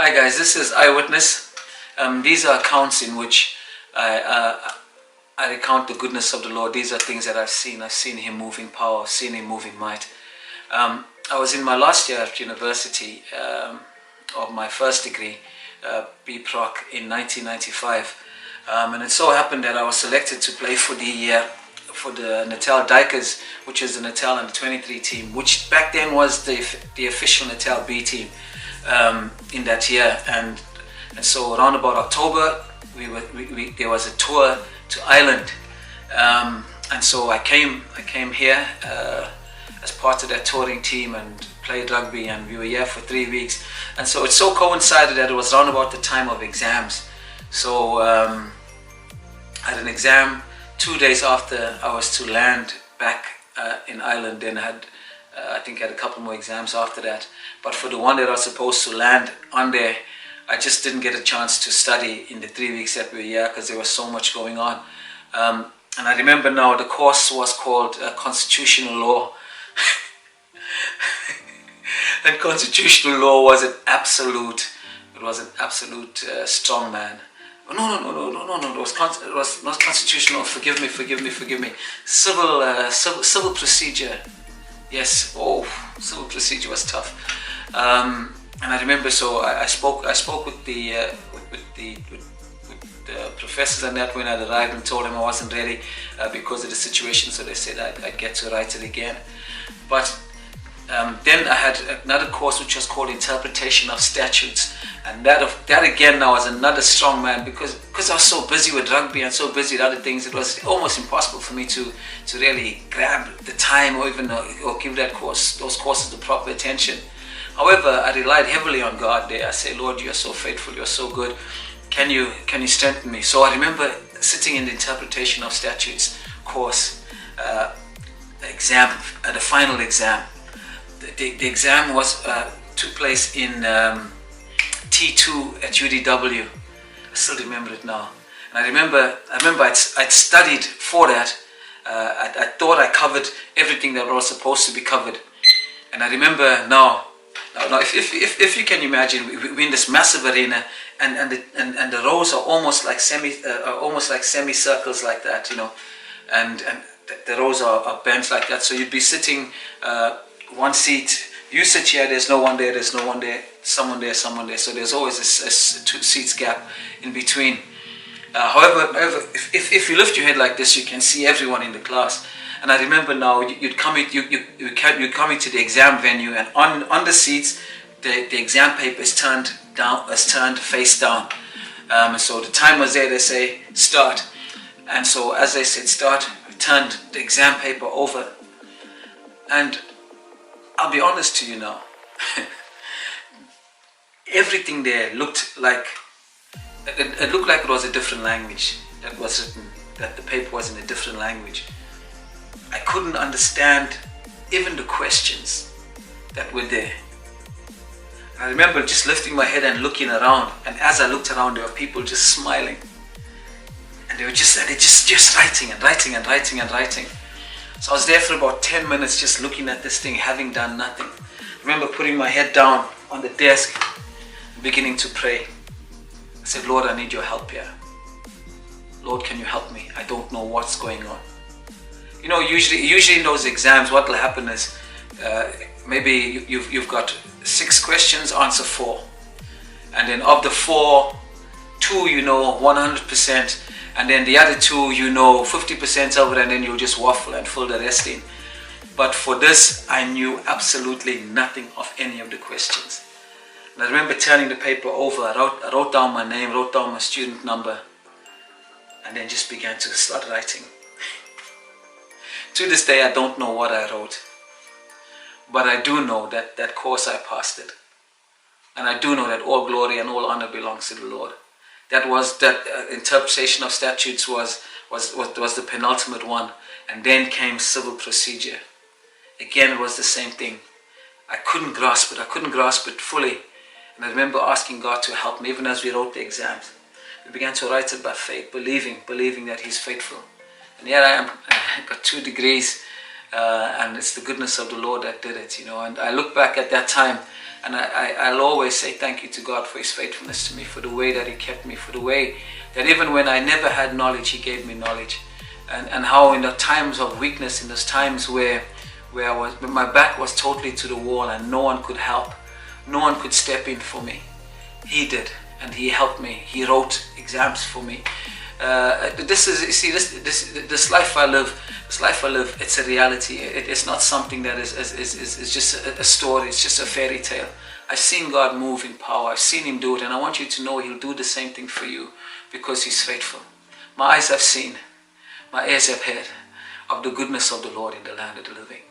Hi guys, this is Eyewitness. These are accounts in which I recount the goodness of the Lord. These are things that I've seen. I've seen Him move in power. I've seen Him move in might. I was in my last year at university of my first degree, B.Proc, in 1995. And it so happened that I was selected to play for the Natal Dikers, which is the Natal under 23 team, which back then was the official Natal B team in that year. And so around about October, there was a tour to Ireland, and so I came here as part of that touring team and played rugby, and we were here for 3 weeks. And so it so coincided that it was around about the time of exams. So I had an exam 2 days after I was to land back in Ireland. Then I think I had a couple more exams after that. But for the one that I was supposed to land on there, I just didn't get a chance to study in the 3 weeks that we were here because there was so much going on. And I remember now the course was called Constitutional Law. And constitutional law was an absolute, strong man. No, it was not constitutional. Forgive me. Civil procedure. Yes. Oh, civil procedure was tough. And I remember, so I spoke with the professors and that when I arrived, and told them I wasn't ready because of the situation. So they said I'd get to write it again. But then I had another course which was called Interpretation of Statutes, and that again now was another strong man, because I was so busy with rugby and so busy with other things. It was almost impossible for me to really grab the time or even or give those courses the proper attention. However, I relied heavily on God there. I say, Lord, you are so faithful, you are so good. Can you strengthen me? So I remember sitting in the Interpretation of Statutes course exam, the final exam. The exam took place in T2 at UDW. I still remember it now. And I remember I'd studied for that. I thought I covered everything that was supposed to be covered. And I remember now if you can imagine, we're in this massive arena, and the rows are almost like semicircles like that, you know, and the rows are bent like that. So you'd be sitting one seat. You sit here, there's no one there, there's no one there, someone there. So there's always a 2 seats gap in between. However, if you lift your head like this, you can see everyone in the class. And I remember now, you'd come into the exam venue, and on the seats, the exam paper is turned face down. So the time was there. They say start, and so as they said start, we turned the exam paper over, and I'll be honest to you now, everything there looked like it was a different language that was written. That the paper was in a different language. I couldn't understand even the questions that were there. I remember just lifting my head and looking around, and as I looked around, there were people just smiling, and they were just writing. So I was there for about 10 minutes just looking at this thing, having done nothing. I remember putting my head down on the desk, beginning to pray. I said, Lord, I need your help here. Lord, can you help me? I don't know what's going on. You know, usually in those exams, what will happen is maybe you've got 6 questions, answer 4, and then of the 4, 2 you know 100%, and then the other 2 you know 50% of it, and then you just waffle and fill the rest in. But for this, I knew absolutely nothing of any of the questions. And I remember turning the paper over. I wrote down my name, wrote down my student number, and then just began to start writing. To this day, I don't know what I wrote, but I do know that that course I passed it, and I do know that all glory and all honor belongs to the Lord. That interpretation of statutes was the penultimate one, and then came civil procedure. Again, it was the same thing. I couldn't grasp it fully, and I remember asking God to help me even as we wrote the exams. We began to write it by faith, believing that He's faithful. And here I am, I got 2 degrees, and it's the goodness of the Lord that did it, and I look back at that time, and I'll always say thank you to God for his faithfulness to me, for the way that he kept me, for the way that even when I never had knowledge, he gave me knowledge, and how in the times of weakness, in those times where my back was totally to the wall and no one could help, no one could step in for me, he did, and he helped me. He wrote exams for me. This life I live, it's a reality. It's not something that is just a story. It's just a fairy tale. I've seen God move in power. I've seen him do it, and I want you to know he'll do the same thing for you, because he's faithful. My eyes have seen, my ears have heard of the goodness of the Lord in the land of the living.